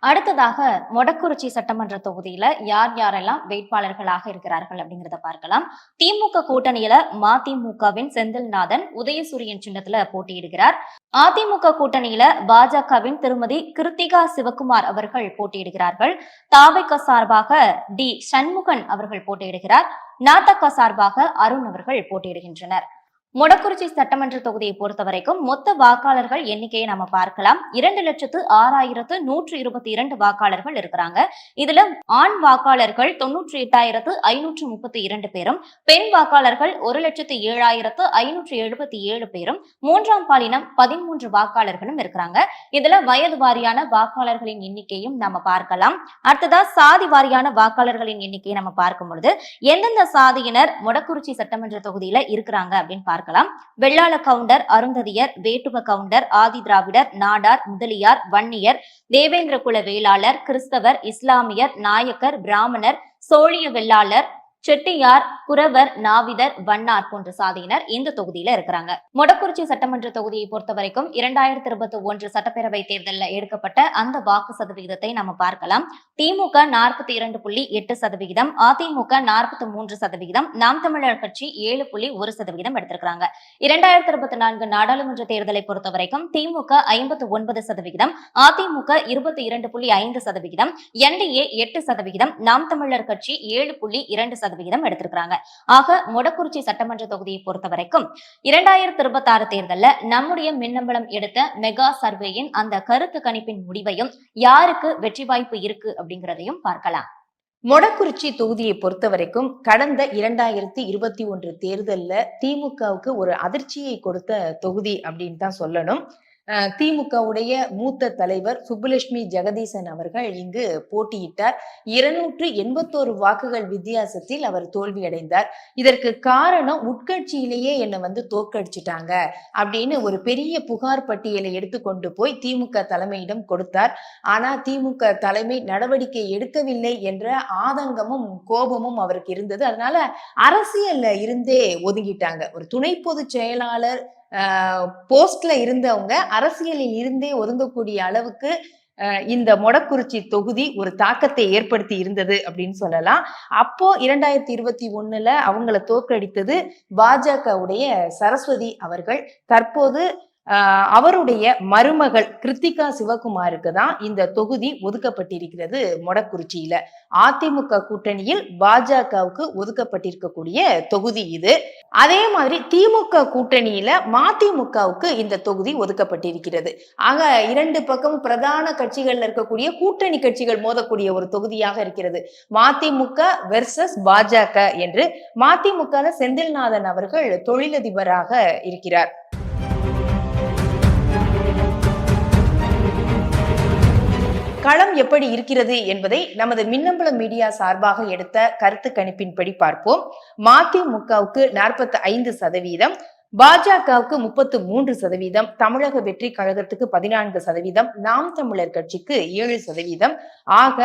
அடுத்ததாக மொடக்குறிச்சி சட்டமன்ற தொகுதியில யார் யாரெல்லாம் வேட்பாளர்களாக இருக்கிறார்கள் அப்படிங்கறத பார்க்கலாம். திமுக கூட்டணியில மதிமுகவின் செந்தில்நாதன் உதயசூரியன் சின்னத்துல போட்டியிடுகிறார். அதிமுக கூட்டணியில பாஜகவின் திருமதி கிருத்திகா சிவகுமார் அவர்கள் போட்டியிடுகிறார்கள். தாவைக்க சார்பாக டி சண்முகன் அவர்கள் போட்டியிடுகிறார். நாதக சார்பாக அருண் அவர்கள் போட்டியிடுகின்றனர். மொடக்குறிச்சி சட்டமன்ற தொகுதியை பொறுத்தவரைக்கும் மொத்த வாக்காளர்கள் எண்ணிக்கையை நம்ம பார்க்கலாம். 2,06,122 வாக்காளர்கள் இருக்கிறாங்க. இதுல ஆண் வாக்காளர்கள் 98,532 பேரும், பெண் வாக்காளர்கள் 1,07,577 பேரும், மூன்றாம் பாலினம் 13 வாக்காளர்களும் இருக்கிறாங்க. இதுல வயது வாரியான வாக்காளர்களின் எண்ணிக்கையும் நம்ம பார்க்கலாம். அடுத்ததா சாதி வாரியான வாக்காளர்களின் எண்ணிக்கையை நம்ம பார்க்கும் பொழுது எந்தெந்த சாதியினர் மொடக்குறிச்சி சட்டமன்ற தொகுதியில இருக்கிறாங்க அப்படின்னு பார்க்கலாம். வெள்ளாள கவுண்டர், அருந்ததியர், வேட்டுவ கவுண்டர், ஆதி திராவிடர், நாடார், முதலியார், வன்னியர், தேவேந்திர குல வேளாளர், கிறிஸ்தவர், இஸ்லாமியர், நாயக்கர், பிராமணர், சோழிய வெள்ளாளர், செட்டியார், குறவர், நாவிதர், வண்ணார் போன்ற சாதியினர் இந்த தொகுதியில இருக்கிறாங்க. மொடக்குறிச்சி சட்டமன்ற தொகுதியை பொறுத்த வரைக்கும் 2021 சட்டப்பேரவை தேர்தலில் எடுக்கப்பட்ட அந்த வாக்கு சதவிகிதத்தை நம்ம பார்க்கலாம். திமுக 42.8%, அதிமுக 43%, நாம் தமிழர் கட்சி 7.1% எடுத்திருக்கிறாங்க. 2024 நாடாளுமன்ற தேர்தலை பொறுத்த வரைக்கும் திமுக 59%, அதிமுக 22.5%, NDA 8%, நாம் தமிழர் கட்சி 7.2% எடுத்திருக்கிறாங்க. ஆக மொடக்குறிச்சி சட்டமன்ற தொகுதியை பொறுத்த வரைக்கும் 2026 தேர்தல்ல நம்முடைய மின்னம்பலம் எடுத்த மெகா சர்வேயின் அந்த கருத்து கணிப்பின் முடிவையும் யாருக்கு வெற்றி வாய்ப்பு இருக்கு அப்படிங்கிறதையும் பார்க்கலாம். மொடக்குறிச்சி தொகுதியை பொறுத்த வரைக்கும் கடந்த 2021 தேர்தல்ல திமுகவுக்கு ஒரு அதிர்ச்சியை கொடுத்த தொகுதி அப்படின்னு தான் சொல்லணும். திமுகவுடைய மூத்த தலைவர் சுப்புலட்சுமி ஜெகதீசன் அவர்கள் இங்கு போட்டியிட்டார். 281 வாக்குகள் வித்தியாசத்தில் அவர் தோல்வியடைந்தார். இதற்கு காரணம் உட்கட்சியிலேயே என்னை தோற்கடிச்சிட்டாங்க அப்படின்னு ஒரு பெரிய புகார் பட்டியலை எடுத்துக்கொண்டு போய் திமுக தலைமையிடம் கொடுத்தார். ஆனா திமுக தலைமை நடவடிக்கை எடுக்கவில்லை என்ற ஆதங்கமும் கோபமும் அவருக்கு இருந்தது. அதனால அரசியல்ல இருந்தே ஒதுங்கிட்டாங்க. ஒரு துணை பொதுச் செயலாளர் போஸ்ட்ல இருந்தவங்க அரசியலில் இருந்தே ஒதுங்கக்கூடிய அளவுக்கு இந்த மொடக்குறிச்சி தொகுதி ஒரு தாக்கத்தை ஏற்படுத்தி இருந்தது அப்படின்னு சொல்லலாம். அப்போ 2021 அவங்கள தோற்கடித்தது பாஜகவுடைய சரஸ்வதி அவர்கள். தற்போது அவருடைய மருமகள் கிருத்திகா சிவகுமாருக்கு தான் இந்த தொகுதி ஒதுக்கப்பட்டிருக்கிறது. மொடக்குறிச்சியில அதிமுக கூட்டணியில் பாஜகவுக்கு ஒதுக்கப்பட்டிருக்கக்கூடிய தொகுதி இது. அதே மாதிரி திமுக கூட்டணியில மதிமுகவுக்கு இந்த தொகுதி ஒதுக்கப்பட்டிருக்கிறது. ஆக இரண்டு பக்கம் பிரதான கட்சிகள்ல இருக்கக்கூடிய கூட்டணி கட்சிகள் மோதக்கூடிய ஒரு தொகுதியாக இருக்கிறது. மதிமுக வெர்சஸ் பாஜக என்று. மதிமுக செந்தில்நாதன் அவர்கள் தொழிலதிபராக இருக்கிறார். களம் எப்படி இருக்கிறது என்பதை நமது மின்னம்பலம் மீடியா சார்பாக எடுத்த கருத்து கணிப்பின்படி பார்ப்போம். மதிமுகவுக்கு 45%, பாஜகவுக்கு 33%, தமிழக வெற்றி கழகத்துக்கு 14%, நாம் தமிழர் கட்சிக்கு 7%. ஆக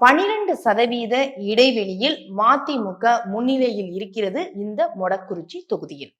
12% இடைவெளியில் மதிமுக முன்னிலையில் இருக்கிறது இந்த மொடக்குறிச்சி தொகுதியில்.